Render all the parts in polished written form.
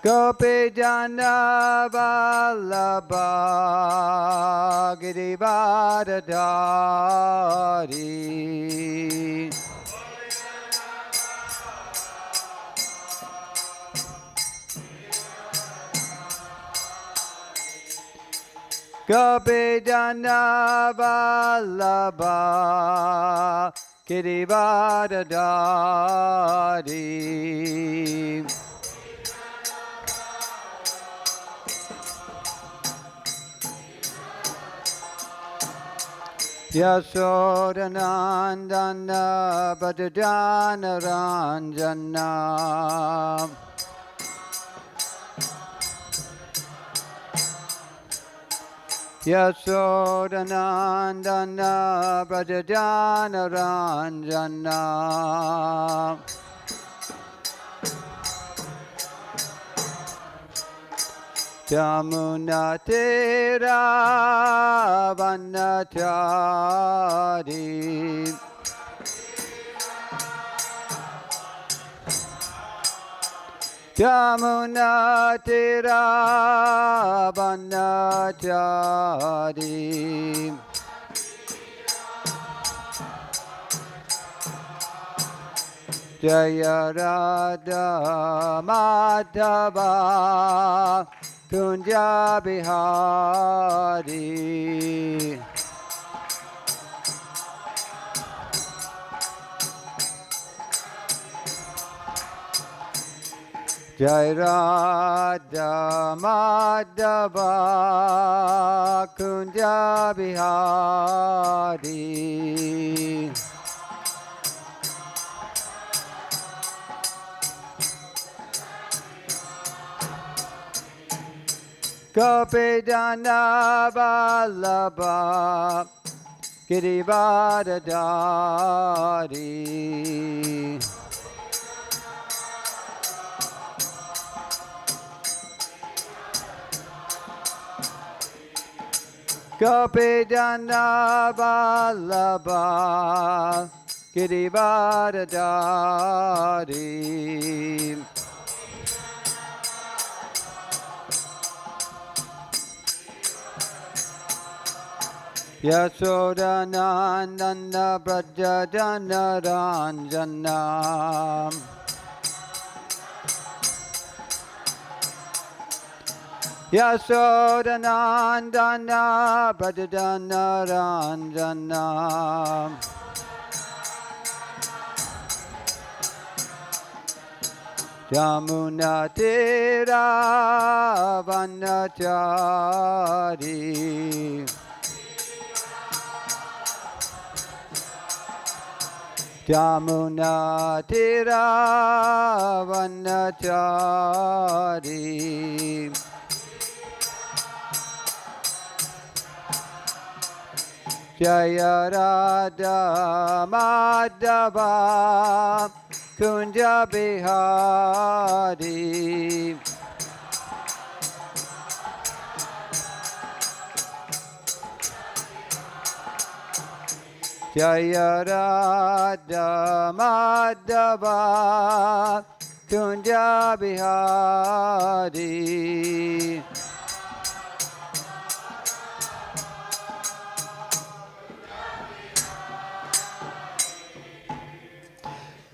Gopi Jana Vallabha Girivardhari Gopi Jana Vallabha Girivardhari Yasodanandana Bhajana Ranjana Yasodanandana Bhajana Ranjana Jamuna Tira Vanachari Jamuna Tira Vanachari Jaya Radha Madhava Kunja Bihari Jai Radha Madhava Kunja Bihari Gopi Jana Vallabha Girivardhari Gopi Jana Vallabha Girivardhari Yasodanandana Brajajana Ranjana Yasodanandana Brajajana Ranjana Jamuna Tira Vanachari Jamuna Tira Vanachari Jaya Radha Madhava Kunja Bihari Jaya Radha Madhava Kunja Bihari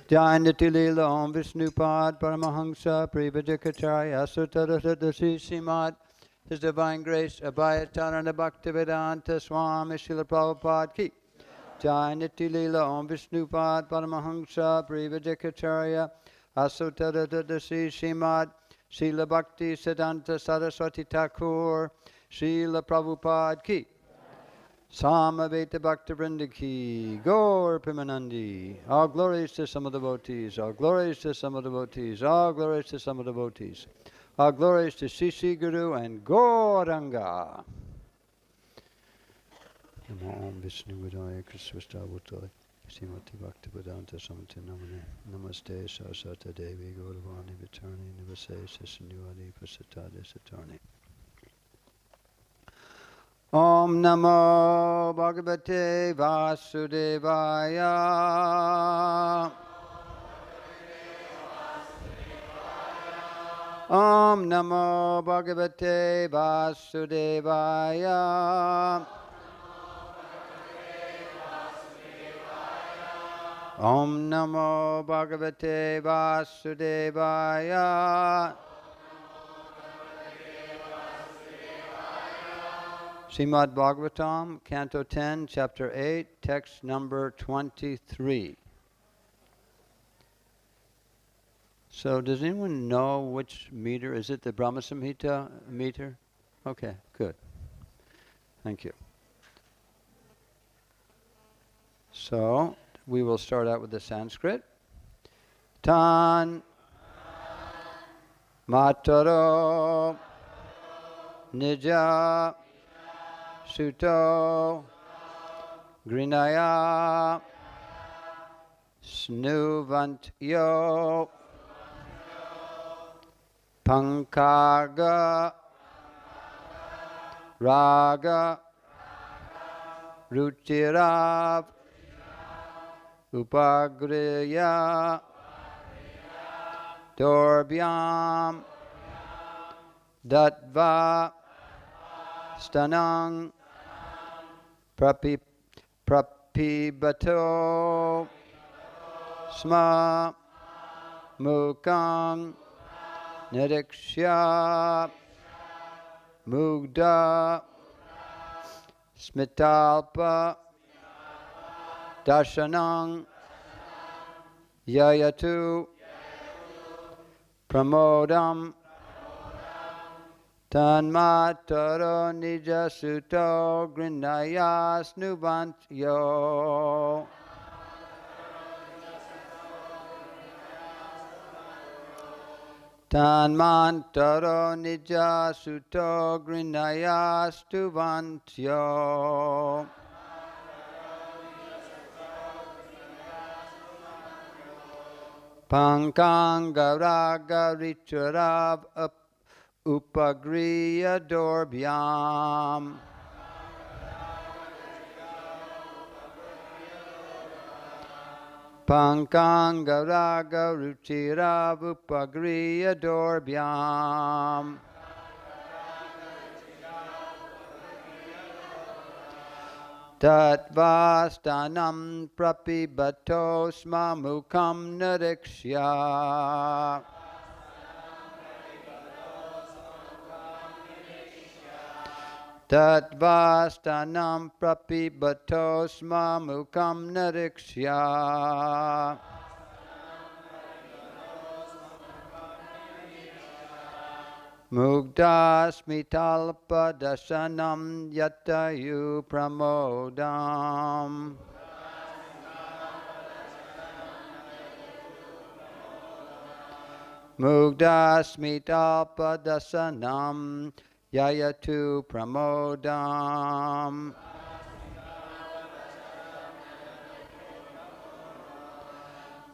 Janati Lila Om Vishnupad Paramahamsa Privajakacarya Sutarasadasi Srimad His Divine Grace Abhayatarana Bhaktivedanta Swami Srila Prabhupada Ki Janati Lila Om Vishnupad Paramahamsa Privajakacarya Asutaradadasi Srimad Srila Bhakti Siddhanta Saraswati Thakur Srila Prabhupada Ki Samaveta Bhakta Vrinda Ki Gaur Pimanandi. All glories to some of the devotees. All glories to some of the devotees. All glories to some of the devotees. All glories to Sisi Guru and Gauranga. Namo Om Vishnu Vidaya Krishna Bhutale Srimati Bhakti Vedanta Samati Namane Namaste Saraswata Devi Gauravani Vitarni Nivase Sasinuadi Pasatade Satarni. Om Namo Bhagavate Vasudevaya Om Namo Bhagavate Vasudevaya. Om Namo Bhagavate Vasudevaya. Srimad Bhagavatam, Canto 10, Chapter 8, Text number 23. So does anyone know which meter? Is it the Brahma Samhita meter? Okay, good. Thank you. So we will start out with the Sanskrit. Tan Mataro Nija Suto Grinaya Snuvantyo Pankaga Raga Ruchirav Upagriya Dorbhyam Datva Stanang Prapibato Sma Mukang Nirikshya Mugda Smitalpa Dashanang Yayatu Pramodam Tanmataro Nijasuto Grinayas Nubantyo. Tanmantaro Nijasuto Grinayas Nubantyo. Pankangaraga Richarav Upagriya Dorbhyam. Pankangaraga Ruchirav Upagriya Dorbhyam. Tatvastanam Prapibato Sma Mukam Nirikshya. Tatvastanam Prapibato Sma Mukam Nirikshya. Mugda Smitalpa Dasanam Yatayu Pramodam. Mugda Smitalpa Dasanam Yayatu Pramodam.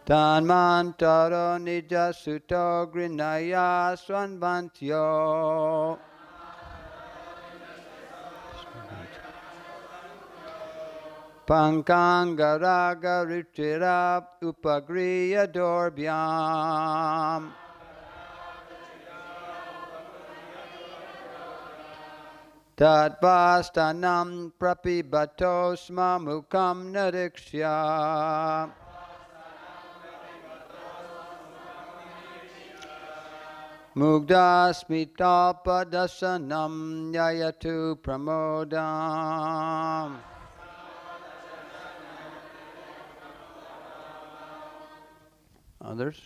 Tanmantaro Nijasuto Grinaya Swanvantyo. Pankangaraga Ruchira Upagriya Dorbhyam. Tatvastanam Prapibato Sma Mukam Nirikshya. Mugda Smitalpa Dasanam Yayatu Pramodam. Others?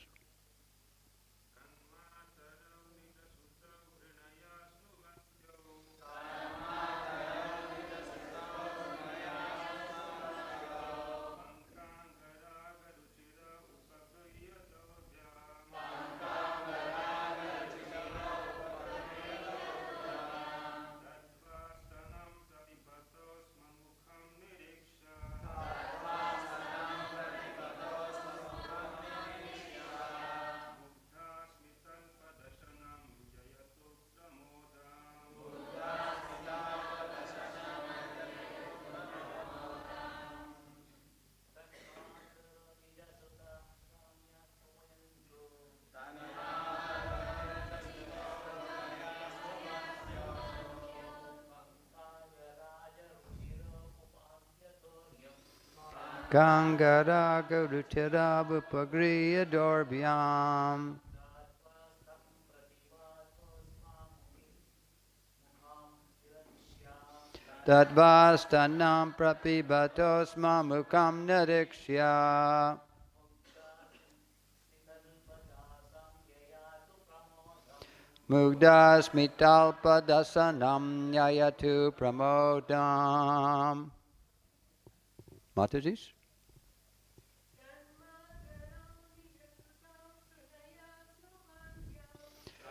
Gangara Gaurutira Upagriya Dorbyam. Tadvastanam prapibatos mamukam narikshya. Mugdasmitalpadasanam yayatu pramodam. Matajis?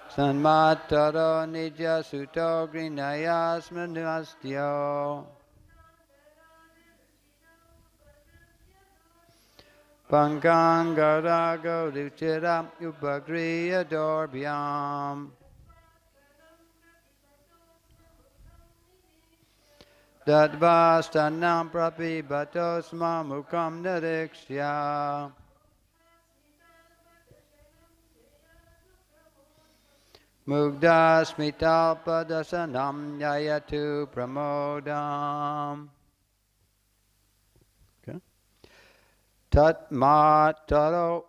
Sanmataro nidya suto grinayas manastyo. Pankangarago duchira upagriya dorbyam. Dadvastanam prapibatos mamukam narikshya. Mugdasmitalpadasanam yayatu pramodam. Okay. Tatmataro.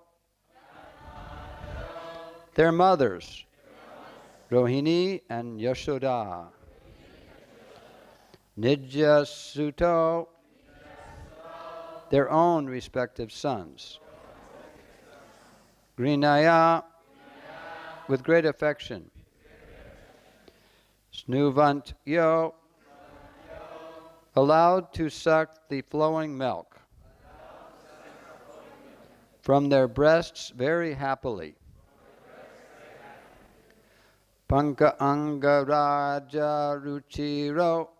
Their mothers, Rohini and Yashoda. Nijasuto, their own respective sons. Grinaya, with great affection. Snuvant yo, allowed to suck the flowing milk from their breasts very happily. Panka angaraja ruchiro,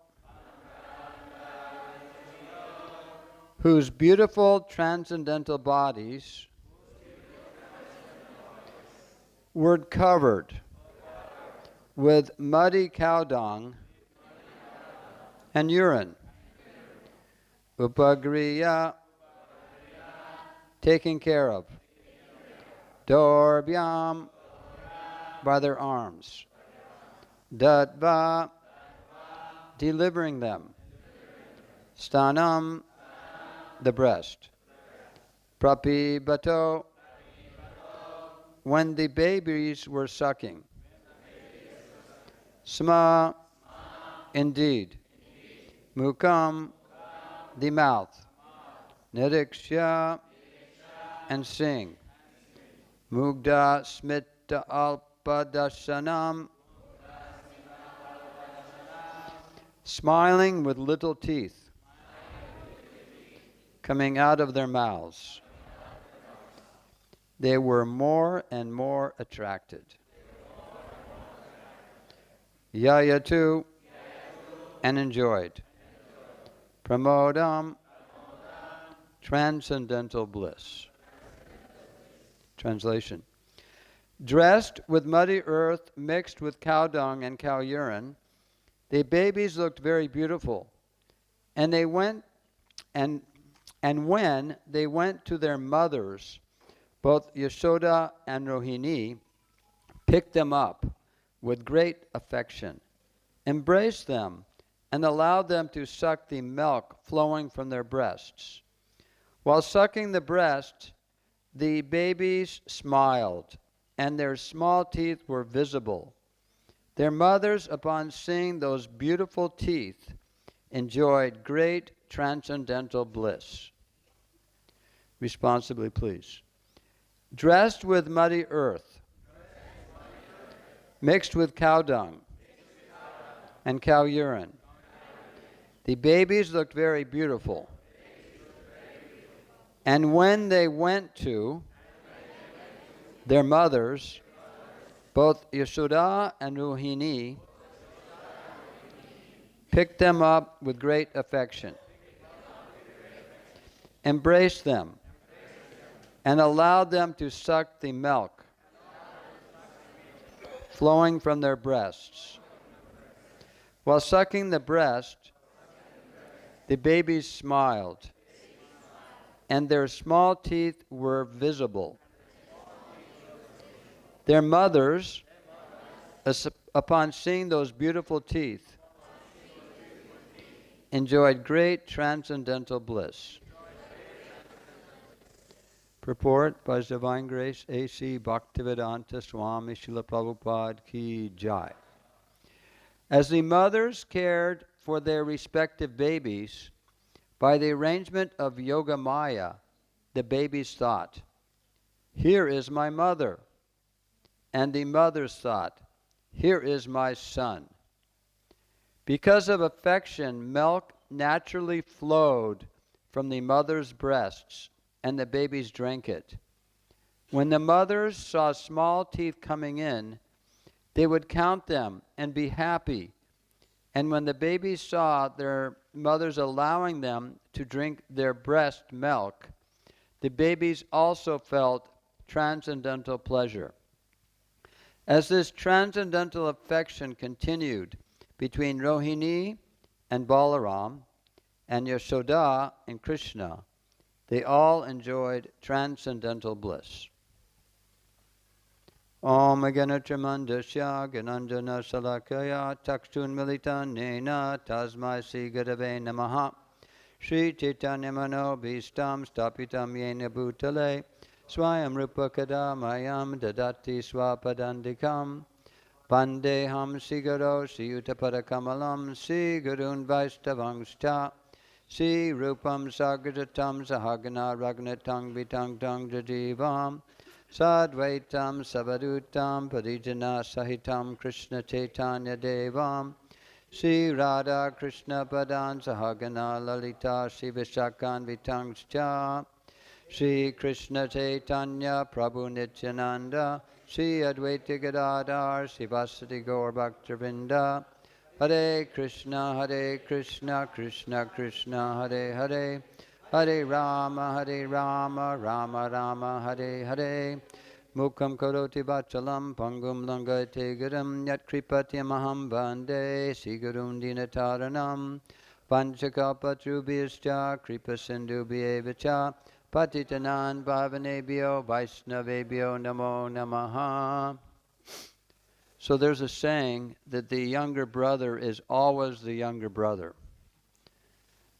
whose beautiful transcendental bodies were covered with muddy cow dung and urine. Upagriya, taken care of. Dorbyam, by their arms. Dadva, delivering them. Stanam, the breast. Prapibato, when the babies were sucking. Sma, indeed. Mukam, the mouth. Nirikshya, and sing. Mugda smita alpadasanam, smiling with little teeth coming out of their mouths. They were more and more attracted. Yayatu, and enjoyed. Pramodam, transcendental bliss. Translation. Dressed with muddy earth mixed with cow dung and cow urine, the babies looked very beautiful. And they went, and when they went to their mothers, both Yashoda and Rohini picked them up with great affection, embraced them, and allowed them to suck the milk flowing from their breasts. While sucking the breast, the babies smiled, and their small teeth were visible. Their mothers, upon seeing those beautiful teeth, enjoyed great transcendental bliss. Responsibly, please. Dressed with muddy earth, mixed with cow dung and cow urine, the babies looked very beautiful. And when they went to their mothers, both Yashoda and Rohini picked them up with great affection, embraced them, and allowed them to suck the milk flowing from their breasts. While sucking the breast, the babies smiled, and their small teeth were visible. Their mothers, upon seeing those beautiful teeth, enjoyed great transcendental bliss. Purport by His Divine Grace A.C. Bhaktivedanta Swami Srila Prabhupada Ki Jai. As the mothers cared for their respective babies, by the arrangement of Yoga Maya, the babies thought, "Here is my mother." And the mothers thought, "Here is my son." Because of affection, milk naturally flowed from the mother's breasts, and the babies drank it. When the mothers saw small teeth coming in, they would count them and be happy. And when the babies saw their mothers allowing them to drink their breast milk, the babies also felt transcendental pleasure. As this transcendental affection continued between Rohini and Balaram, and Yashoda and Krishna, they all enjoyed transcendental bliss. Om Ganatramandasya Ganandana Salakaya Takshun Militan Nena Tasmai Sri Gurave Namaha Sri Chaitanya Mano Bhistam Stapitam Yena Bhutale Swayam Rupa Kadamayam Dadati Swapadandikam Pandeham Sigaro Siyutapada Kamalam Si Gurun Vaishtavangscha Si Rupam Sagrajatam Sahagana Ragnatang Vitang Tang Jajivam Sadvaitam Savadutam Parijana Sahitam Krishna Chaitanya Devam Sri Radha Krishna Padan Sahagana Lalita Shivashakan Vitangscha Sri Krishna Chaitanya Prabhu Nityananda Sri Advaita Gadadhar Sivasati Gaur Bhaktavinda Hare Krishna Krishna Krishna Hare Hare Hare Rama Rama Rama Hare Hare Mukam Karoti Vachalam Pangum Langate Giram Yat Kripatyamaham Bande Sigurum Dinataranam Panchakapatrubhyascha Kripa Sindhubhyevacha Patitanan Bhavanebhyo Vaishnavebhyo Namo Namaha. So there's a saying that the younger brother is always the younger brother.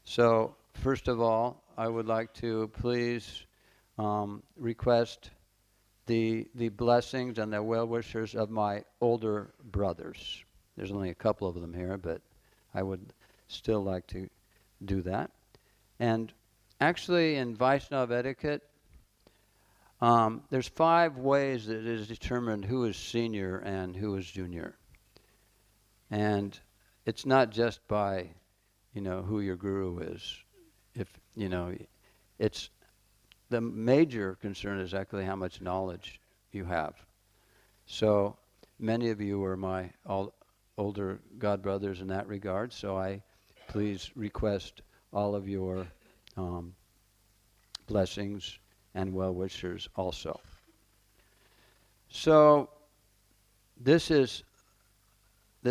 So first of all, I would like to please request the blessings and the well-wishers of my older brothers. There's only a couple of them here, but I would still like to do that. And actually in Vaishnava etiquette, there's 5 ways that it is determined who is senior and who is junior. And it's not just by, who your guru is. If, it's the major concern is actually how much knowledge you have. So many of you are my older God brothers in that regard, so I please request all of your blessings and well-wishers also. So this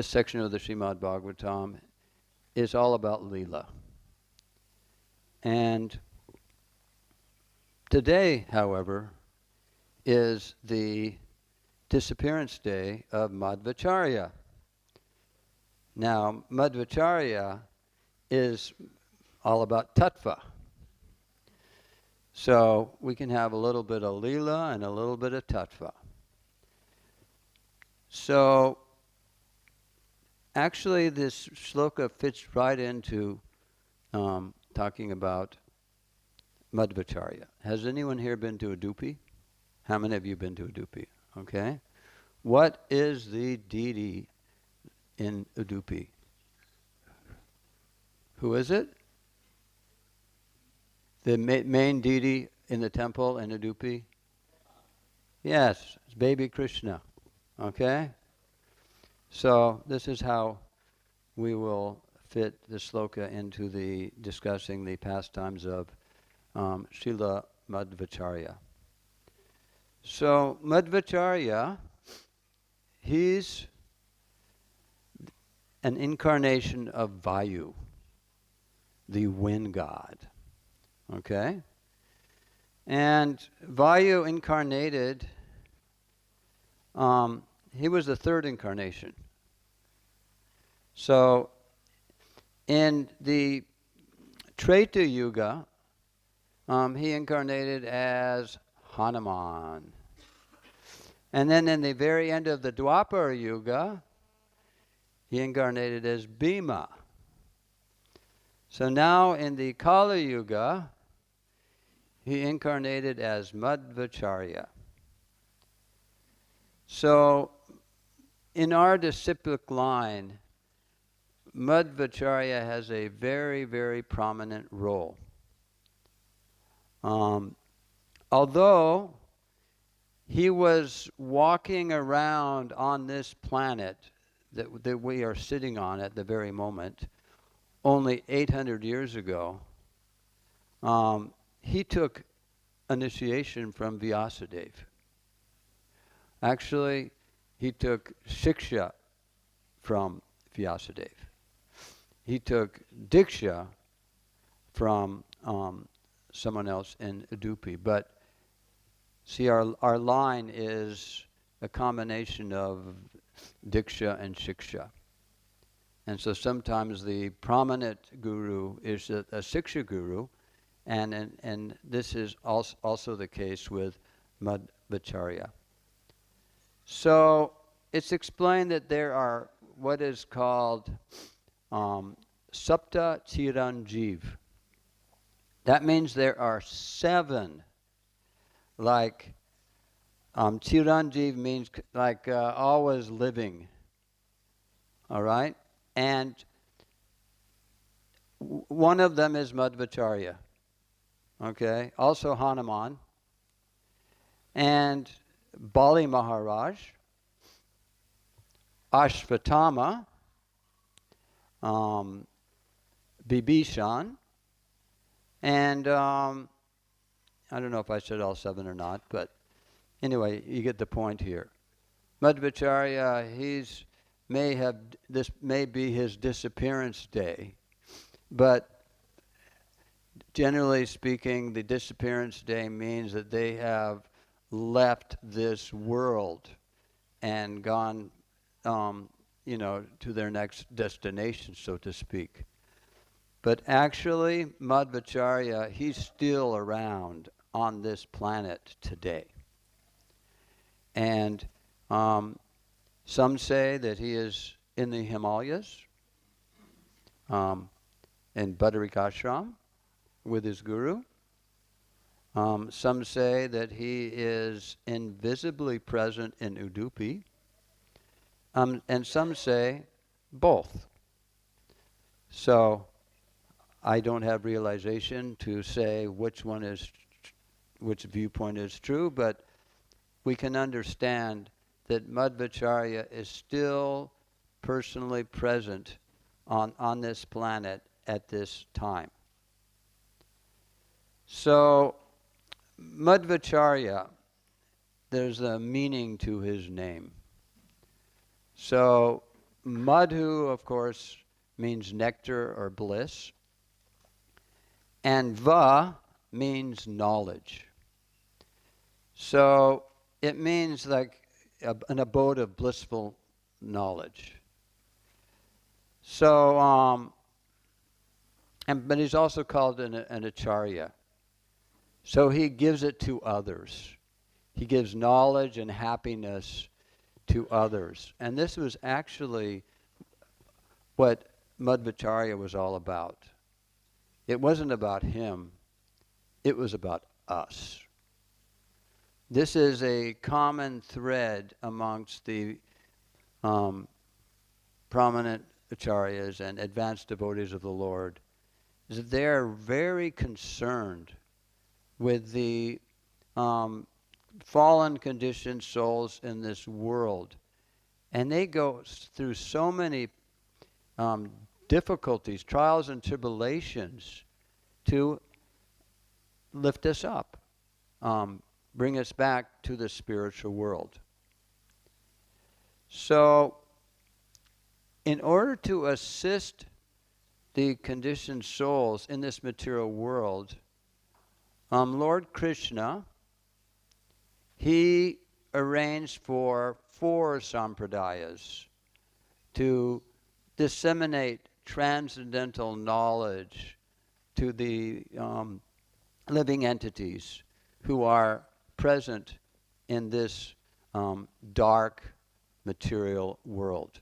section of the Srimad Bhagavatam is all about Leela. And today, however, is the disappearance day of Madhvacharya. Now, Madhvacharya is all about tattva. So we can have a little bit of Leela and a little bit of tattva. So actually this shloka fits right into talking about Madhvacharya. Has anyone here been to Udupi? How many of you been to Udupi? Okay. What is the deity in Udupi? Who is it? The main deity in the temple in Udupi? Yes, it's baby Krishna. Okay? So this is how we will fit the sloka into the discussing the pastimes of Srila Madhvacharya. So Madhvacharya, he's an incarnation of Vayu, the wind god. Okay? And Vayu incarnated, he was the 3rd incarnation. So in the Treta Yuga, he incarnated as Hanuman. And then in the very end of the Dwapara Yuga, he incarnated as Bhima. So now in the Kali Yuga, he incarnated as Madhvacharya. So in our disciplic line, Madhvacharya has a very, very prominent role. Although he was walking around on this planet that we are sitting on at the very moment, only 800 years ago, he took initiation from Vyasadeva. Actually, he took Shiksha from Vyasadeva. He took Diksha from someone else in Udupi. But see, our line is a combination of Diksha and Shiksha. And so sometimes the prominent guru is a Shiksha guru, and this is also the case with Madhvacharya. So it's explained that there are what is called Sapta Chiranjeev. That means there are 7, like Chiranjeev means like always living, all right? And one of them is Madhvacharya, okay? Also Hanuman, and Bali Maharaj, Ashvatthama, Bibhishan, and I don't know if I said all 7 or not, but anyway, you get the point here. Madhvacharya, this may be his disappearance day, but generally speaking, the disappearance day means that they have left this world and gone, to their next destination, so to speak. But actually, Madhvacharya, he's still around on this planet today. And some say that he is in the Himalayas, in Badrikashram, with his guru. Some say that he is invisibly present in Udupi. And some say both. So I don't have realization to say which viewpoint is true, but we can understand that Madhvacharya is still personally present on this planet at this time. So Madhvacharya, there's a meaning to his name. So Madhu, of course, means nectar or bliss, and Va means knowledge. So it means like an abode of blissful knowledge. So, but he's also called an acharya. So he gives it to others. He gives knowledge and happiness to others. And this was actually what Madhvacharya was all about. It wasn't about him. It was about us. This is a common thread amongst the prominent acharyas and advanced devotees of the Lord, is that they are very concerned with the fallen conditioned souls in this world. And they go through so many difficulties, trials and tribulations to lift us up, bring us back to the spiritual world. So, in order to assist the conditioned souls in this material world, Lord Krishna, he arranged for 4 sampradayas to disseminate transcendental knowledge to the living entities who are present in this dark material world.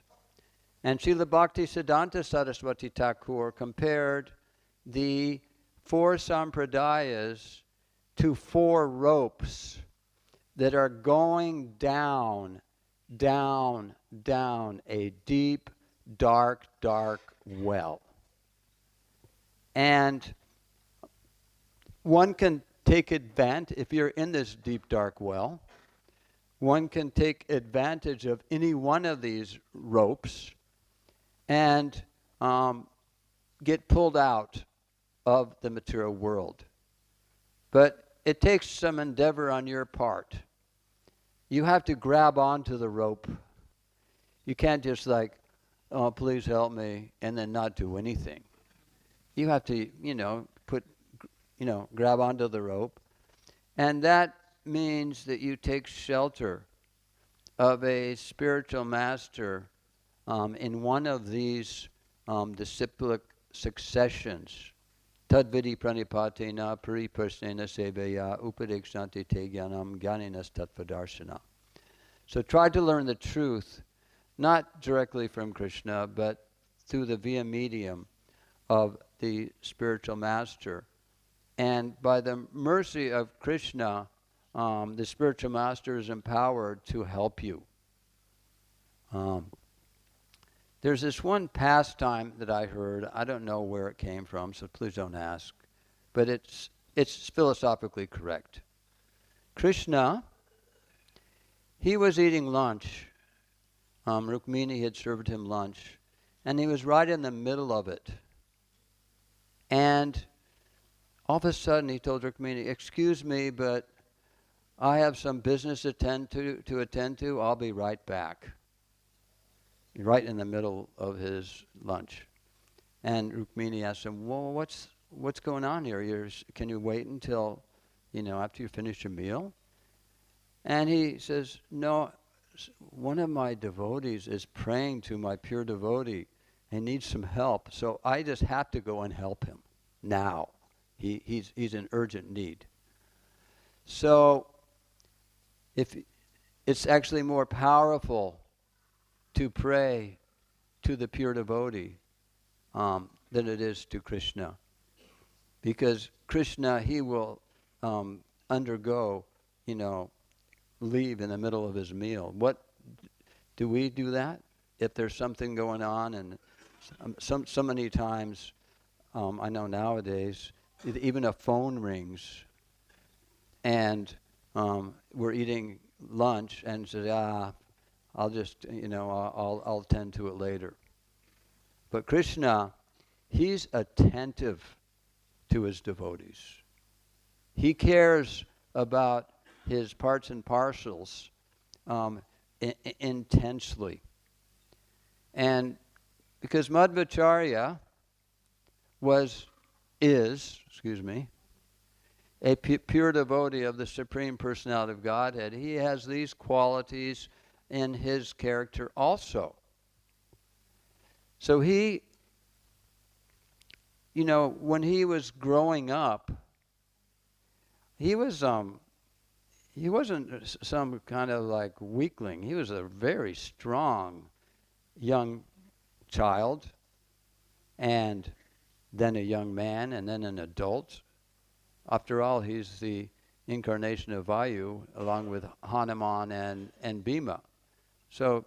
And Srila Bhakti Siddhanta Saraswati Thakur compared the 4 sampradayas to 4 ropes that are going down, down, down a deep, dark, dark well. And one can take advantage, if you're in this deep, dark well, one can take advantage of any one of these ropes and get pulled out of the material world. But it takes some endeavor on your part. You have to grab onto the rope. You can't just like, oh, please help me, and then not do anything. You have to, grab onto the rope. And that means that you take shelter of a spiritual master in one of these disciplic successions. Tadvidi pranipatena pariprasnena seveya upadekshanti te jnanam jnaninas tattvadarshana. So try to learn the truth, not directly from Krishna, but through the via medium of the spiritual master. And by the mercy of Krishna, the spiritual master is empowered to help you. There's this one pastime that I heard. I don't know where it came from, so please don't ask. But it's philosophically correct. Krishna, he was eating lunch. Rukmini had served him lunch. And he was right in the middle of it. And all of a sudden he told Rukmini, excuse me, but I have some business to attend to. I'll be right back. Right in the middle of his lunch. And Rukmini asked him, well, what's going on here? Can you wait until, after you finish your meal? And he says, no, one of my devotees is praying to my pure devotee and needs some help, so I just have to go and help him now. He's in urgent need. So if it's actually more powerful to pray to the pure devotee than it is to Krishna. Because Krishna, he will undergo, leave in the middle of his meal. What do we do that? If there's something going on, and so many times, I know nowadays, even a phone rings, and we're eating lunch, and says, I'll just, I'll attend to it later. But Krishna, he's attentive to his devotees. He cares about his parts and parcels intensely. And because Madhvacharya is a pure devotee of the Supreme Personality of Godhead, he has these qualities in his character also. So he, when he was growing up, he wasn't some kind of like weakling. He was a very strong young child, and then a young man, and then an adult. After all, he's the incarnation of Vayu, along with Hanuman and Bhima. So,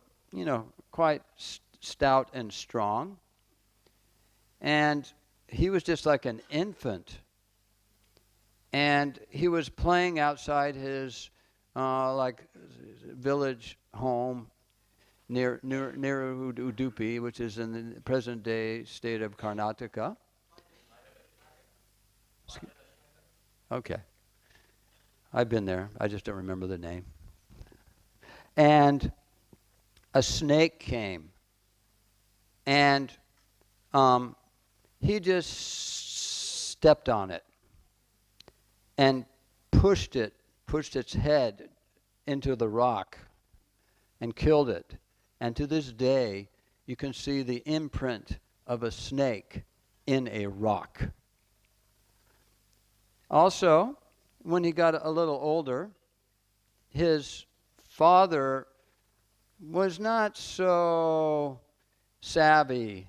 quite stout and strong. And he was just like an infant. And he was playing outside his village home near Udupi, which is in the present day state of Karnataka. Okay. I've been there. I just don't remember the name. And a snake came. And he just stepped on it and pushed its head into the rock and killed it. And to this day, you can see the imprint of a snake in a rock. Also, when he got a little older, his father was not so savvy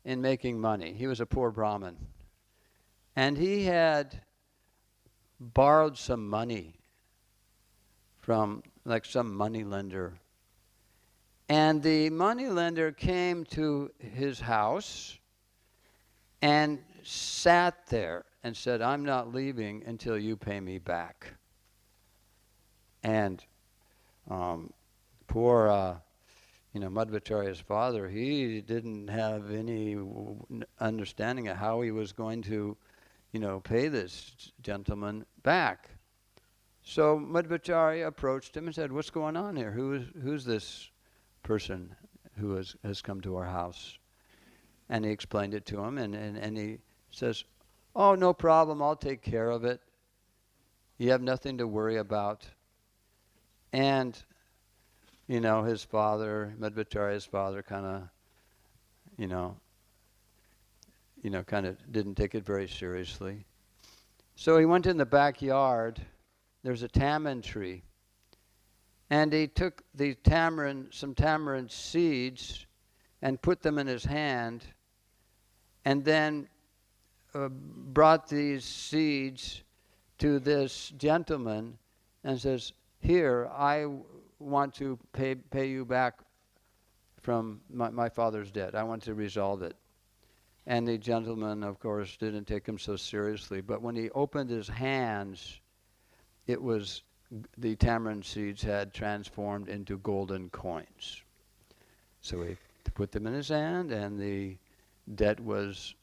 in making money. He was a poor Brahmin. And he had borrowed some money from like some money lender. And the money lender came to his house and sat there and said, "I'm not leaving until you pay me back." And poor Madhvacharya's father, he didn't have any understanding of how he was going to pay this gentleman back. So Madhvacharya approached him and said, "What's going on here? Who's this person who has come to our house?" And he explained it to him, and he says, "Oh, no problem, I'll take care of it. You have nothing to worry about." And his father, Madhvacharya's father, kind of didn't take it very seriously. So he went in the backyard. There's a tamarind tree. And he took some tamarind seeds and put them in his hand, and then brought these seeds to this gentleman and says, "Here, I want to pay you back from my father's debt. I want to resolve it." And the gentleman, of course, didn't take him so seriously. But when he opened his hands, the tamarind seeds had transformed into golden coins. So he put them in his hand, and the debt was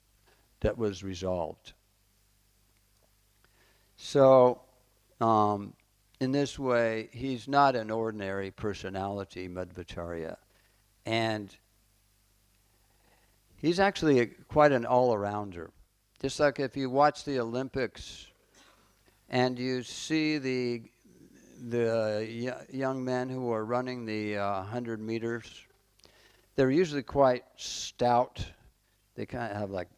resolved. So, in this way, he's not an ordinary personality, Madhvacharya. And he's actually quite an all-arounder. Just like if you watch the Olympics and you see the young men who are running the 100 meters, they're usually quite stout. They kind of have like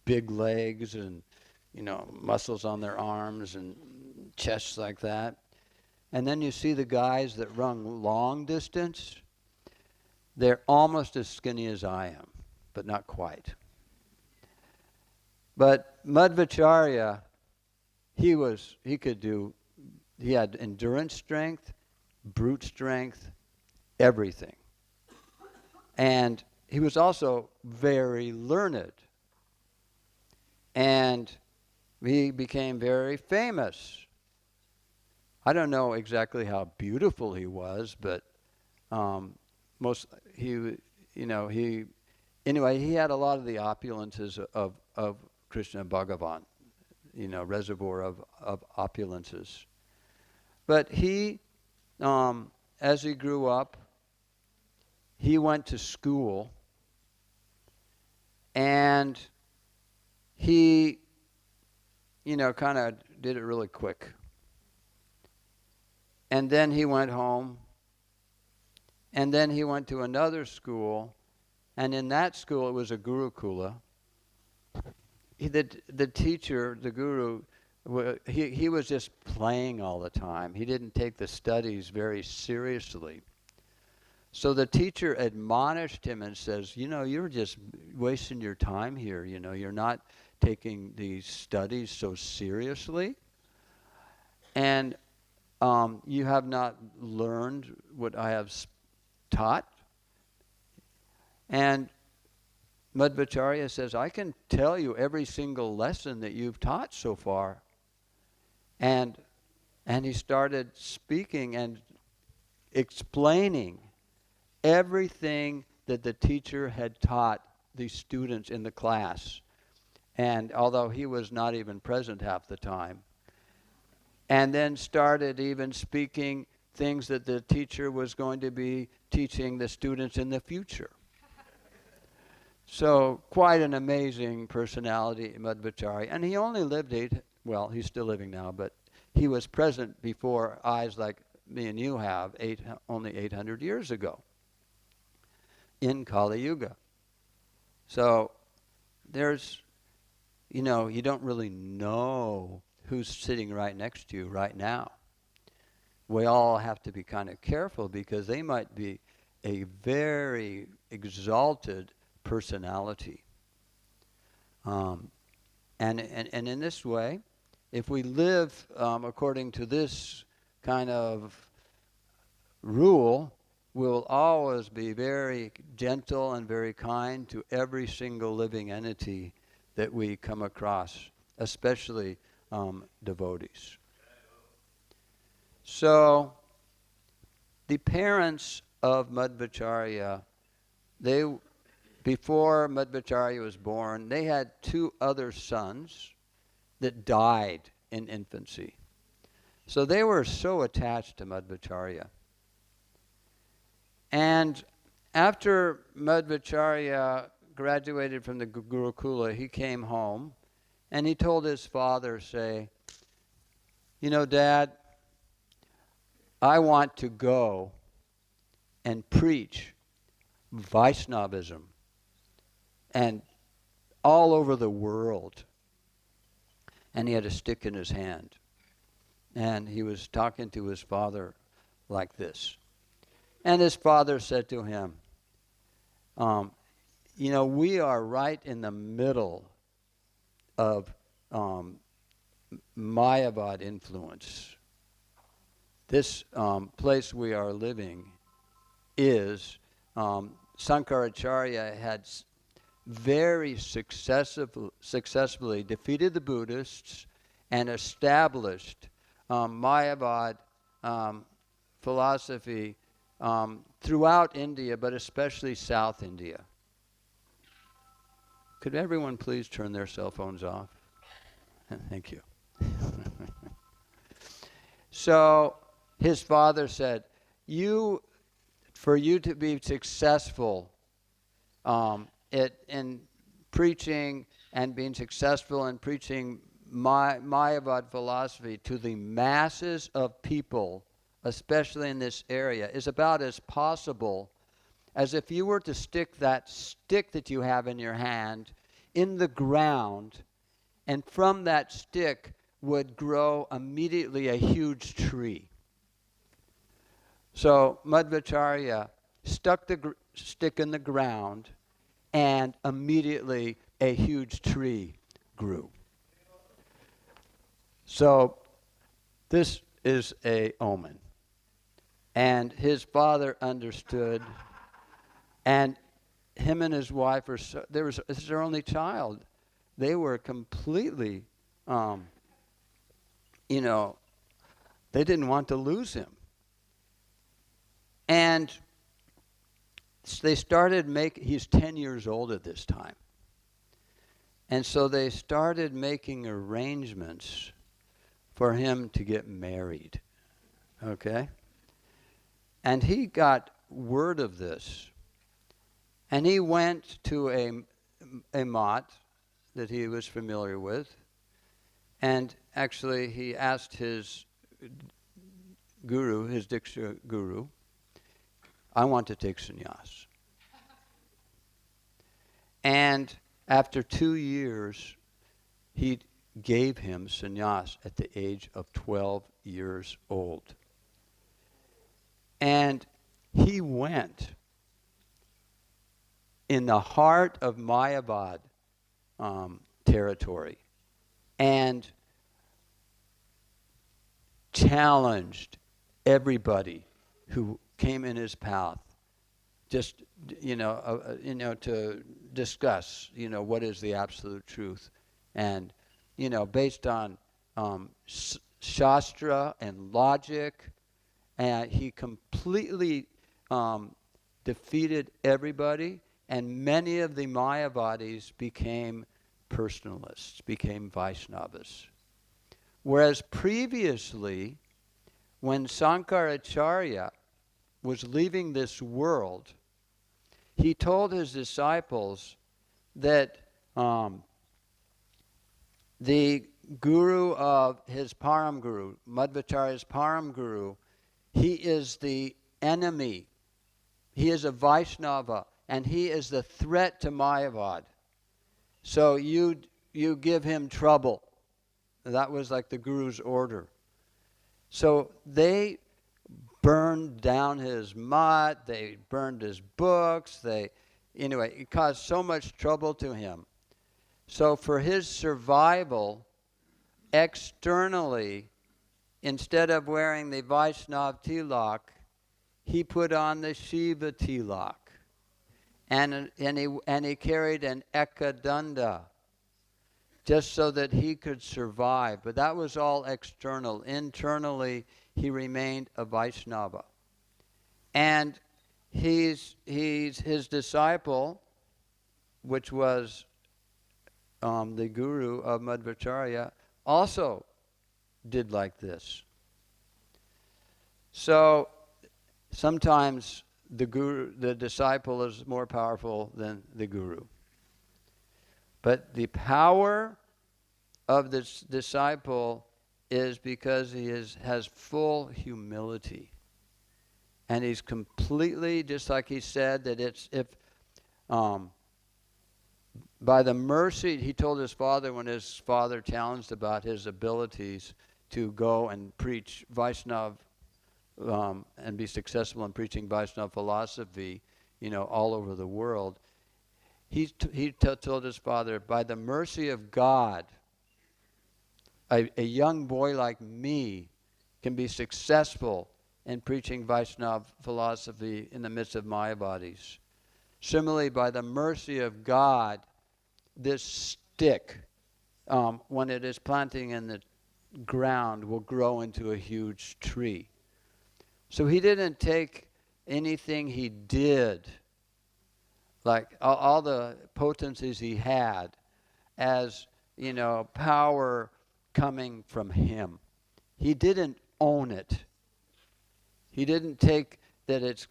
big legs and muscles on their arms and chests like that. And then you see the guys that run long distance. They're almost as skinny as I am, but not quite. But Madhvacharya, he had endurance strength, brute strength, everything. And he was also very learned. And he became very famous. I don't know exactly how beautiful he was, but he had a lot of the opulences of Krishna Bhagavan, reservoir of opulences. But he, as he grew up, he went to school, and he, kind of did it really quick. And then he went home, and then he went to another school, and in that school it was a Gurukula. The teacher, the guru, he was just playing all the time. He didn't take the studies very seriously. So the teacher admonished him and says, "You're just wasting your time here. You're not taking these studies so seriously. And you have not learned what I have taught." And Madhvacharya says, "I can tell you every single lesson that you've taught so far." And he started speaking and explaining everything that the teacher had taught the students in the class. And although he was not even present half the time. And then started even speaking things that the teacher was going to be teaching the students in the future. So quite an amazing personality, Madhvacharya. And he only lived he's still living now, but he was present before eyes like me and you have only 800 years ago in Kali Yuga. So there's, you don't really know who's sitting right next to you right now. We all have to be kind of careful because they might be a very exalted personality. And in this way, if we live according to this kind of rule, we'll always be very gentle and very kind to every single living entity that we come across, especially devotees. So, the parents of Madhvacharya, before Madhvacharya was born, they had 2 other sons that died in infancy. So they were so attached to Madhvacharya. And after Madhvacharya graduated from the Gurukula, he came home and he told his father, say, you know, Dad, I want to go and preach Vaishnavism and all over the world. And he had a stick in his hand. And he was talking to his father like this. And his father said to him, you know, we are right in the middle of Mayavad influence. This place we are living is, Sankaracharya had very successfully defeated the Buddhists and established Mayavad philosophy throughout India, but especially South India. Could everyone please turn their cell phones off? Thank you. So his father said, for you to be successful in preaching and being successful in preaching Mayavad philosophy to the masses of people, especially in this area, is about as possible as if you were to stick that stick that you have in your hand in the ground, and from that stick would grow immediately a huge tree. So Madhvacharya stuck the stick in the ground, and immediately a huge tree grew. So this is a omen. And his father understood, and him and his wife this is their only child. They were completely, they didn't want to lose him. And they started he's 10 years old at this time. And so they started making arrangements for him to get married. Okay? And he got word of this. And he went to a mat that he was familiar with. And actually he asked his guru, his Diksha guru, I want to take sannyas. And after 2 years, he gave him sannyas at the age of 12 years old. And he went in the heart of Mayavad territory and challenged everybody who came in his path, just to discuss what is the absolute truth, and based on shastra and logic, and he completely defeated everybody, and many of the Mayavadis became personalists, became Vaishnavas. Whereas previously, when Sankaracharya was leaving this world, he told his disciples that the guru of his Param Guru, Madhvacharya's Param Guru, he is the enemy. He is a Vaishnava, and he is the threat to Mayavad. So you give him trouble. That was like the Guru's order. So they burned down his mutt, they burned his books, anyway, it caused so much trouble to him. So for his survival, externally, instead of wearing the Vaishnav tilak, he put on the Shiva tilak. And he carried an ekadanda, just so that he could survive. But that was all external. Internally, he remained a Vaishnava. And his disciple, which was the guru of Madhvacharya, also did like this. So sometimes the disciple is more powerful than the guru. But the power of this disciple is because he has full humility. And he's completely, just like he said, that by the mercy, he told his father when his father challenged about his abilities to go and preach Vaishnav and be successful in preaching Vaishnav philosophy, all over the world. He told his father, by the mercy of God, a young boy like me can be successful in preaching Vaishnav philosophy in the midst of Mayavadis. Similarly, by the mercy of God, this stick, when it is planting in the ground, will grow into a huge tree. So he didn't take anything he did, like all the potencies he had, as, power coming from him. He didn't own it. He didn't take that it's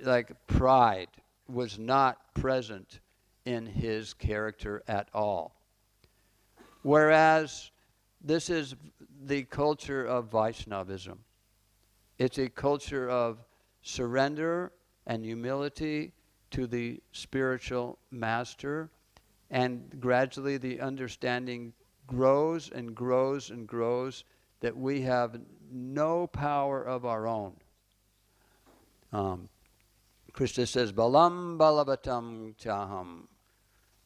like pride was not present in his character at all. Whereas this is the culture of Vaishnavism. It's a culture of surrender and humility to the spiritual master, and gradually the understanding grows and grows and grows that we have no power of our own. Krishna says, Balam balavatam chaham,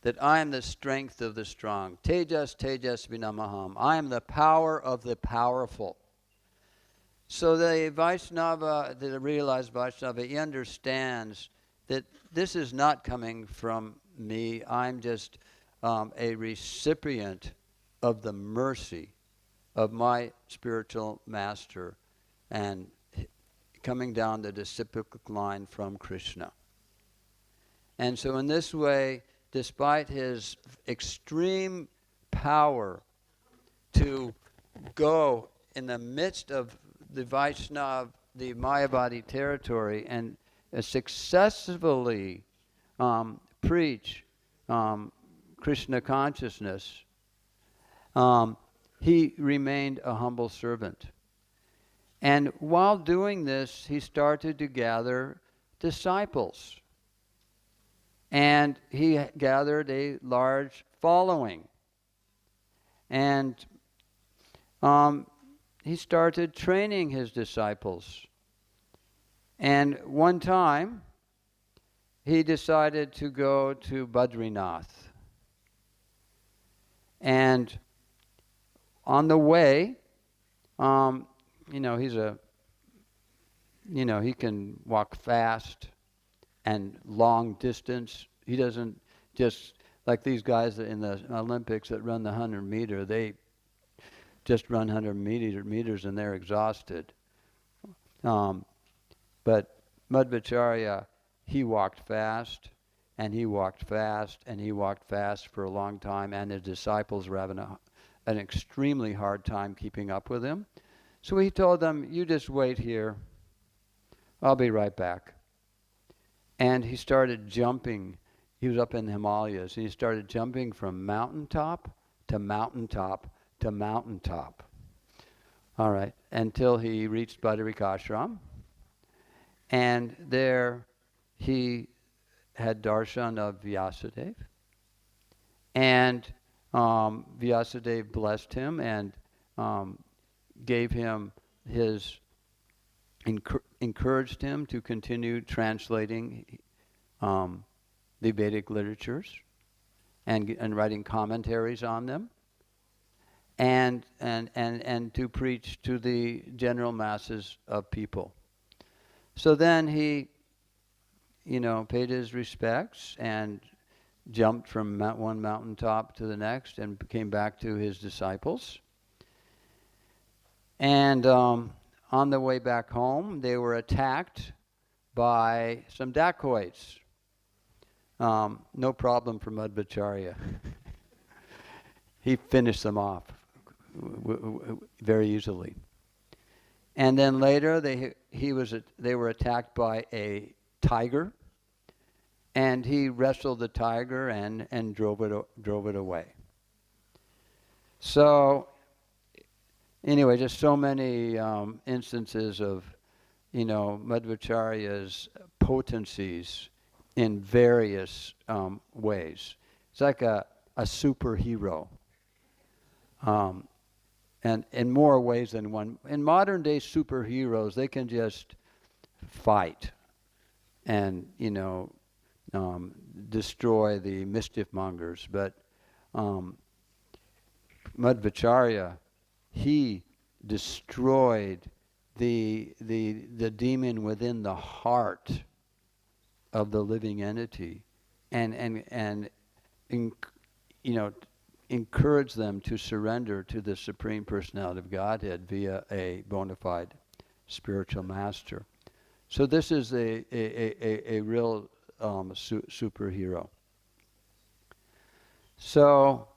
that I am the strength of the strong. Tejas tejas vinamaham, I am the power of the powerful. So the Vaishnava, the realized Vaishnava, he understands that this is not coming from me. I'm just a recipient of the mercy of my spiritual master and coming down the disciplic line from Krishna. And so in this way, despite his extreme power to go in the midst of the Vaishnav, the Mayavadi territory, and successfully preach Krishna consciousness, he remained a humble servant. And while doing this, he started to gather disciples. And he gathered a large following. And he started training his disciples. And one time, he decided to go to Badrinath. And on the way, he can walk fast and long distance. He doesn't just, like these guys in the Olympics that run the 100 meter, they just run 100 meters and they're exhausted. But Madhvacharya, he walked fast, and he walked fast, and he walked fast for a long time, and his disciples were having an extremely hard time keeping up with him. So he told them, you just wait here. I'll be right back. And he started jumping. He was up in the Himalayas, and he started jumping from mountaintop to mountaintop to mountaintop. All right, until he reached Badarikashram. And there he had darshan of Vyasadeva. And Vyasadeva blessed him and gave him encouraged him to continue translating the Vedic literatures and writing commentaries on them, and to preach to the general masses of people. So then he, paid his respects and jumped from one mountaintop to the next and came back to his disciples. And on the way back home, they were attacked by some dacoits. No problem for Madhvacharya. He finished them off very easily. And then later, they were attacked by a tiger, and he wrestled the tiger and drove it away. So, anyway, just so many instances of, Madhvacharya's potencies in various ways. It's like a superhero. And in more ways than one. In modern day superheroes, they can just fight and, destroy the mischief mongers. But Madhvacharya, he destroyed the demon within the heart of the living entity, and encourage them to surrender to the Supreme Personality of Godhead via a bona fide spiritual master. So this is a real superhero. So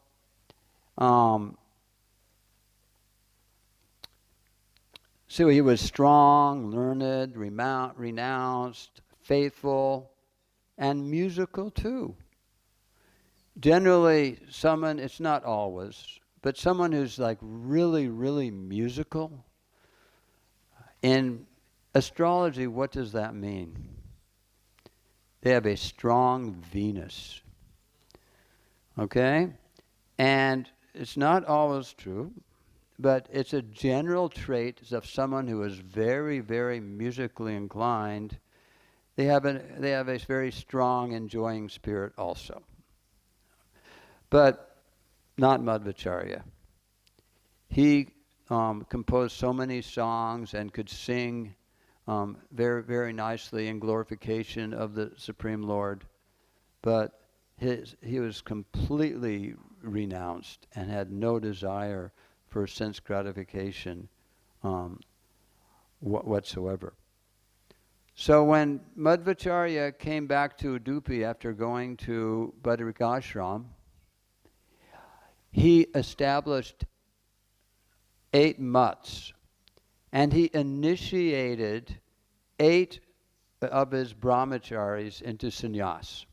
so he was strong, learned, renounced, faithful, and musical too. Generally, someone, it's not always, but someone who's like really, really musical. In astrology, what does that mean? They have a strong Venus. Okay? And it's not always true, but it's a general trait of someone who is very, very musically inclined. They have a very strong, enjoying spirit also. But not Madhvacharya. He composed so many songs and could sing very, very nicely in glorification of the Supreme Lord. But he was completely renounced and had no desire for sense gratification whatsoever. So when Madhvacharya came back to Udupi after going to Badrikashram, he established 8 mutts, and he initiated 8 of his brahmacharis into sannyas.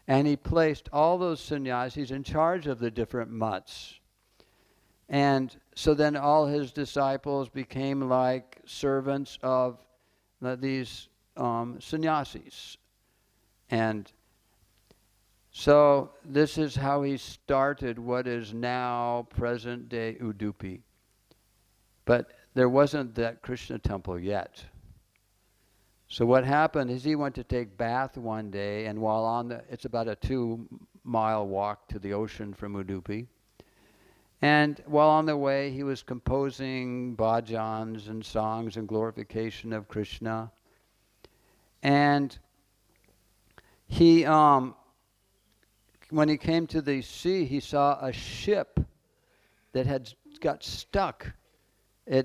And he placed all those sannyasis in charge of the different mutts. And so then all his disciples became like servants of these sannyasis. And so this is how he started what is now present-day Udupi. But there wasn't that Krishna temple yet. So what happened is he went to take bath one day, and while it's about a 2-mile walk to the ocean from Udupi. And while on the way, he was composing bhajans and songs in glorification of Krishna. And he, when he came to the sea, he saw a ship that had got stuck. They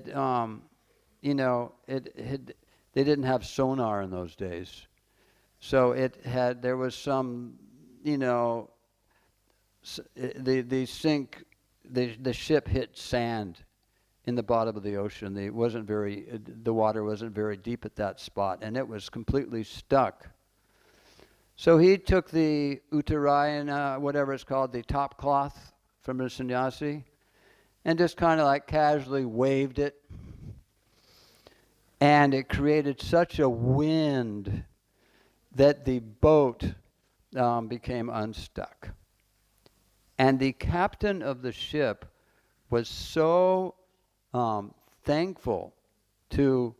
didn't have sonar in those days. So there was some, the ship hit sand in the bottom of the ocean. The water wasn't very deep at that spot, and it was completely stuck. So he took the uttarayana, whatever it's called, the top cloth from the sannyasi, and just kind of like casually waved it. And it created such a wind that the boat became unstuck. And the captain of the ship was so thankful to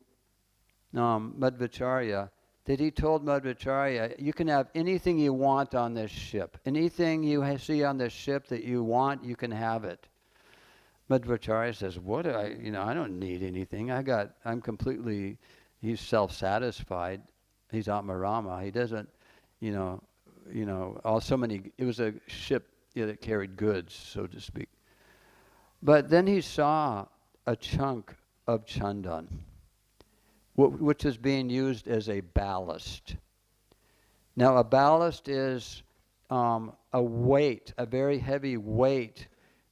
Madhvacharya that he told Madhvacharya, you can have anything you want on this ship. Anything you see on this ship that you want, you can have it. Madhvacharya says, what do I don't need anything. I'm completely, he's self-satisfied. He's Atmarama. He doesn't, it was a ship that carried goods, so to speak. But then he saw a chunk of chandan, which is being used as a ballast. Now, a ballast is a weight, a very heavy weight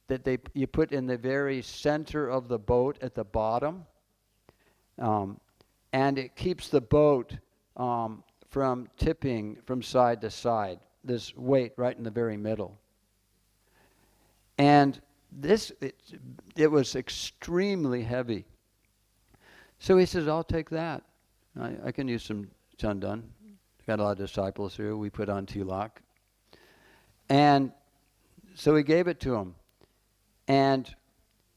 that you put in the very center of the boat at the bottom, and it keeps the boat from tipping from side to side. This weight right in the very middle. And it was extremely heavy. So he says, I'll take that. I can use some chandan. Got a lot of disciples here. We put on tilak. And so he gave it to him. And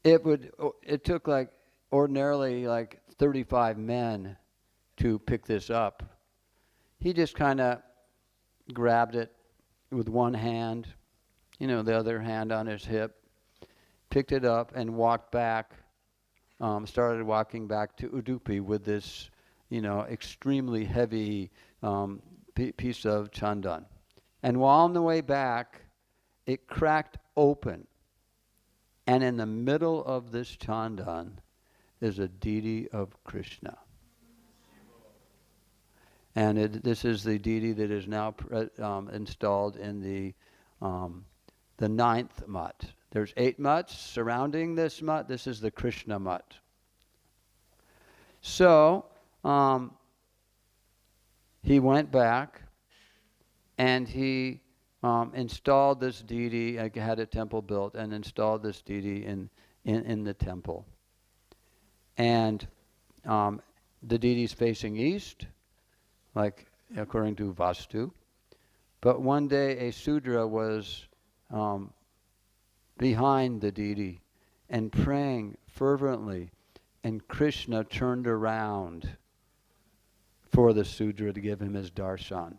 it took ordinarily 35 men to pick this up. He just kind of grabbed it with one hand, the other hand on his hip, picked it up and walked back, started walking back to Udupi with this, extremely heavy piece of chandan. And while on the way back, it cracked open. And in the middle of this chandan is a deity of Krishna. And this is the deity that is now installed in the 9th mutt. There's 8 mutts surrounding this mutt. This is the Krishna mutt. So he went back and he installed this deity, had a temple built, and installed this deity in the temple. And the deity's facing east, according to Vastu. But one day a Sudra was behind the deity and praying fervently, and Krishna turned around for the Sudra to give him his darshan.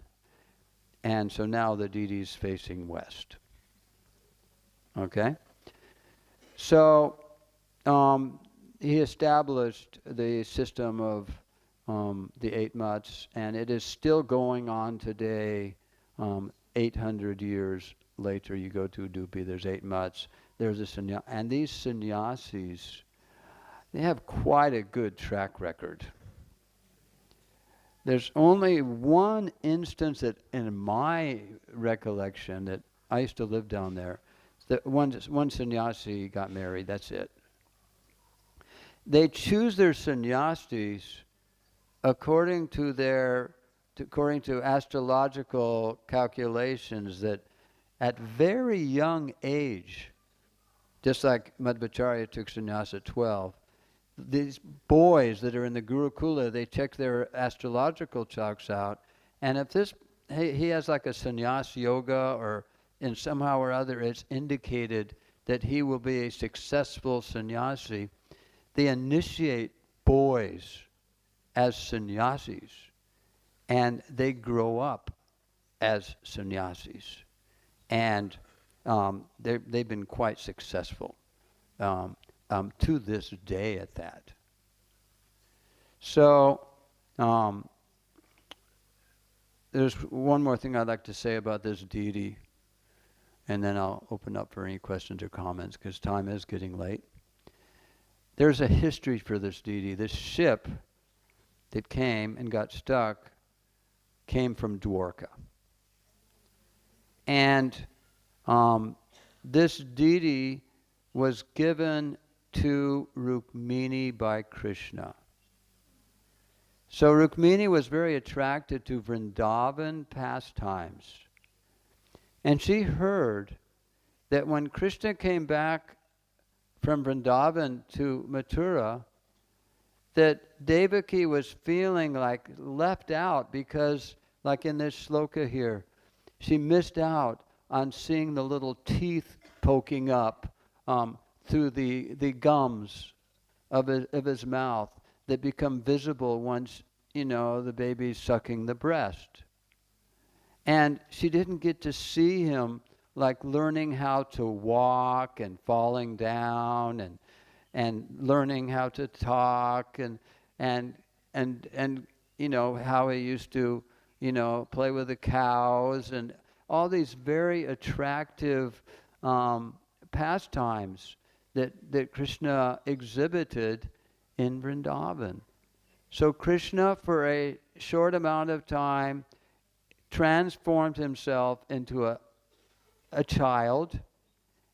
And so now the deity's facing west. Okay? So he established the system of the 8 mutts, and it is still going on today, 800 years later. You go to Udupi, there's 8 mutts. There's a sannyasi, and these sannyasis, they have quite a good track record. There's only one instance that, in my recollection, that I used to live down there, that one sannyasi got married, that's it. They choose their sannyasis according to astrological calculations that at very young age, just like Madhvacharya took sannyas at 12, these boys that are in the Gurukula, they check their astrological charts out, and if he has like a sannyas yoga, or in somehow or other it's indicated that he will be a successful sannyasi, they initiate boys as sannyasis, and they grow up as sannyasis, and they've been quite successful. To this day at that. So there's one more thing I'd like to say about this deity, and then I'll open up for any questions or comments because time is getting late. There's a history for this deity. This ship that came and got stuck came from Dwarka. And this deity was given to Rukmini by Krishna. So Rukmini was very attracted to Vrindavan pastimes. And she heard that when Krishna came back from Vrindavan to Mathura, that Devaki was feeling like left out because, like in this shloka here, she missed out on seeing the little teeth poking up through the gums of his mouth that become visible once, the baby's sucking the breast. And she didn't get to see him like learning how to walk and falling down and learning how to talk and how he used to play with the cows and all these very attractive pastimes that Krishna exhibited in Vrindavan. So Krishna, for a short amount of time, transformed himself into a child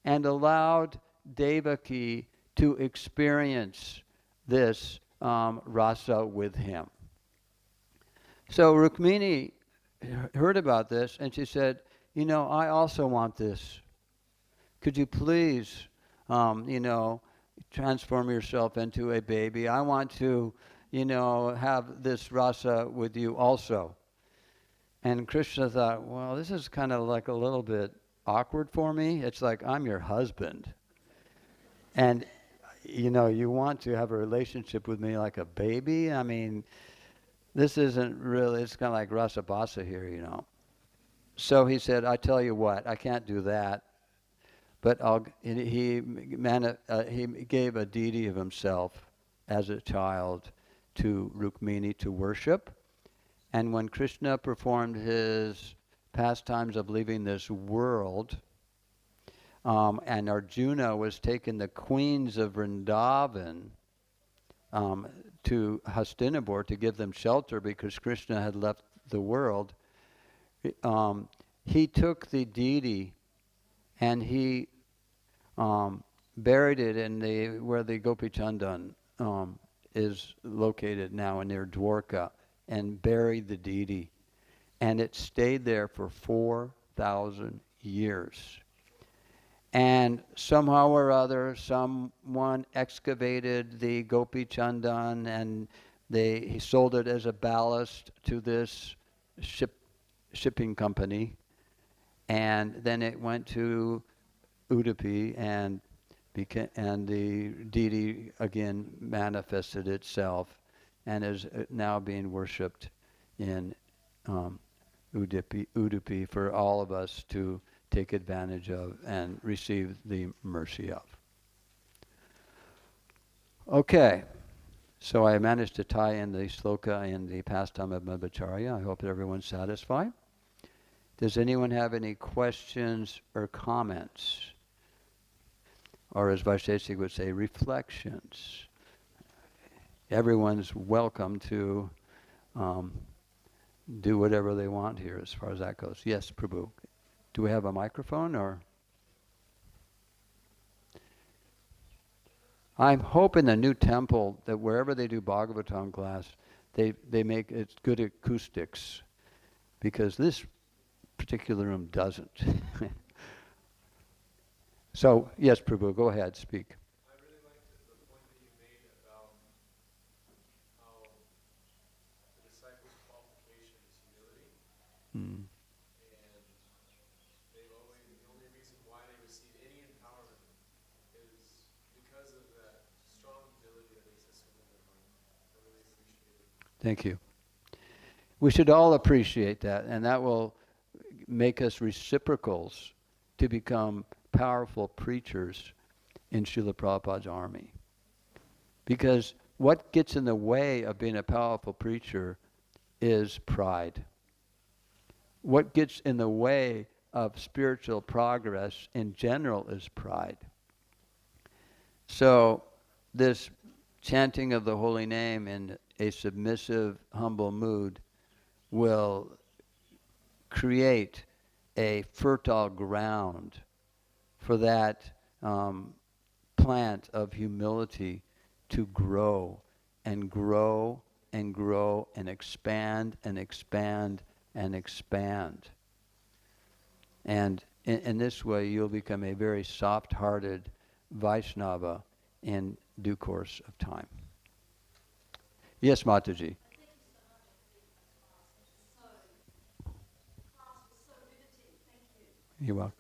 and allowed Devaki to experience this rasa with him. So Rukmini heard about this and she said, I also want this. Could you please, transform yourself into a baby? I want to, have this rasa with you also. And Krishna thought, well, this is kind of like a little bit awkward for me. It's like, I'm your husband. And, you want to have a relationship with me like a baby? I mean, this isn't really, it's kind of like rasa basa here, So he said, I tell you what, I can't do that. But he gave a deity of himself as a child to Rukmini to worship. And when Krishna performed his pastimes of leaving this world, and Arjuna was taking the queens of Vrindavan to Hastinapur to give them shelter because Krishna had left the world, he took the deity and he buried it in where the Gopi Chandan is located now near Dwarka, and buried the deity. And it stayed there for 4,000 years. And somehow or other, someone excavated the Gopi Chandan and he sold it as a ballast to this shipping company. And then it went to Udupi and the deity again manifested itself and is now being worshipped in Udupi for all of us to take advantage of and receive the mercy of. Okay, so I managed to tie in the sloka and the pastime of Madhvacharya. I hope that everyone's satisfied. Does anyone have any questions or comments? Or as Vaisheshik would say, reflections. Everyone's welcome to do whatever they want here as far as that goes. Yes, Prabhu. Do we have a microphone or? I'm hoping the new temple that wherever they do Bhagavatam class, they make it good acoustics, because this particular room doesn't. So, yes, Prabhu, go ahead, speak. I really liked the point that you made about how the disciples' qualification is humility. Mm. And the only reason why they receive any empowerment is because of that strong humility that exists within their heart. I really appreciate it. Thank you. We should all appreciate that, and that will make us reciprocals to become powerful preachers in Srila Prabhupada's army. Because what gets in the way of being a powerful preacher is pride. What gets in the way of spiritual progress in general is pride. So this chanting of the holy name in a submissive, humble mood will create a fertile ground for that plant of humility to grow and grow and grow and expand and expand and expand. And in this way, you'll become a very soft-hearted Vaishnava in due course of time. Yes, Mataji. You're welcome.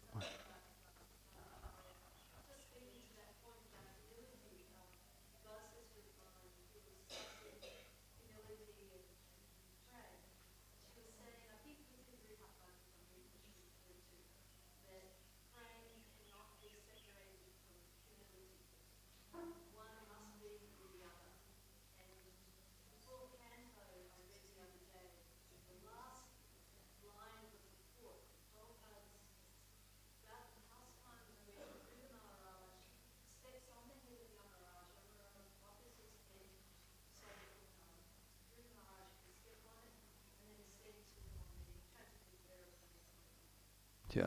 Yeah.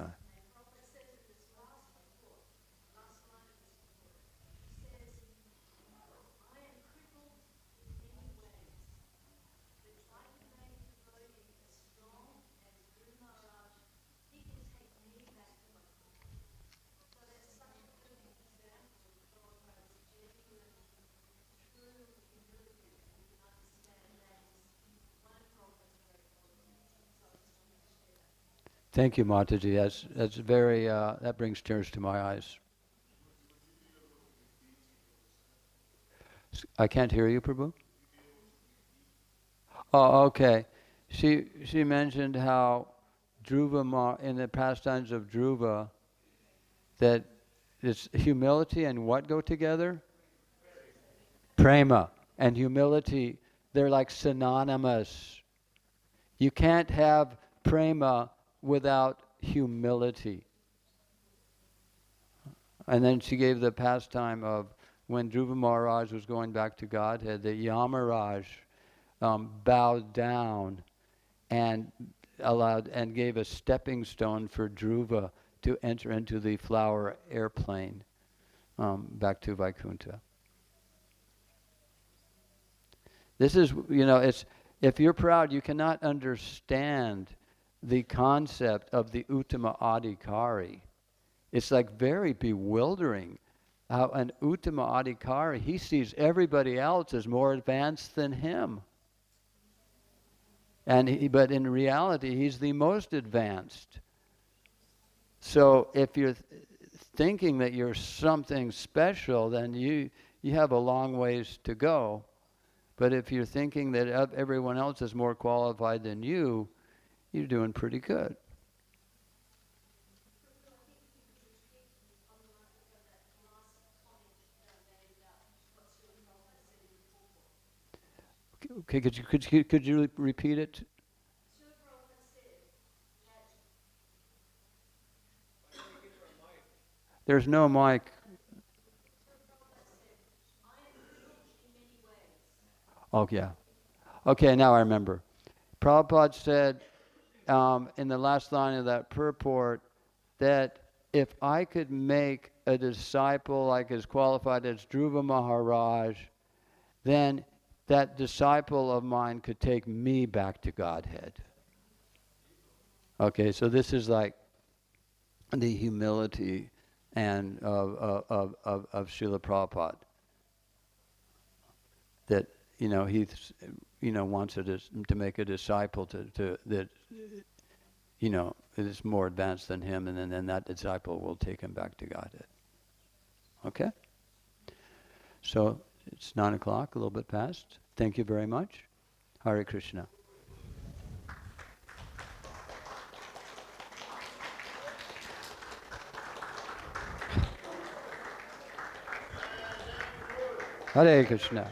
Thank you, Mataji. That's very, that brings tears to my eyes. I can't hear you, Prabhu. Oh, okay. She mentioned how Dhruva, in the pastimes of Dhruva, that it's humility and what go together? Prema and humility, they're like synonymous. You can't have prema without humility. And then she gave the pastime of when Dhruva Maharaj was going back to Godhead, that Yamaraj bowed down and allowed and gave a stepping stone for Dhruva to enter into the flower airplane back to Vaikuntha. This is, it's, if you're proud, you cannot understand the concept of the Uttama Adhikari. It's like very bewildering how an Uttama Adhikari, he sees everybody else as more advanced than him. But in reality, he's the most advanced. So if you're thinking that you're something special, then you have a long ways to go. But if you're thinking that everyone else is more qualified than you, you're doing pretty good. Okay, could you repeat it? There's no mic. Oh, yeah. Okay, now I remember. Prabhupada said in the last line of that purport that if I could make a disciple like as qualified as Dhruva Maharaj, then that disciple of mine could take me back to Godhead. Okay, so this is like the humility and of Srila Prabhupada. That he wants to make a disciple that is more advanced than him, and then that disciple will take him back to Godhead. Okay? So it's 9:00, a little bit past. Thank you very much. Hare Krishna. Hare Krishna.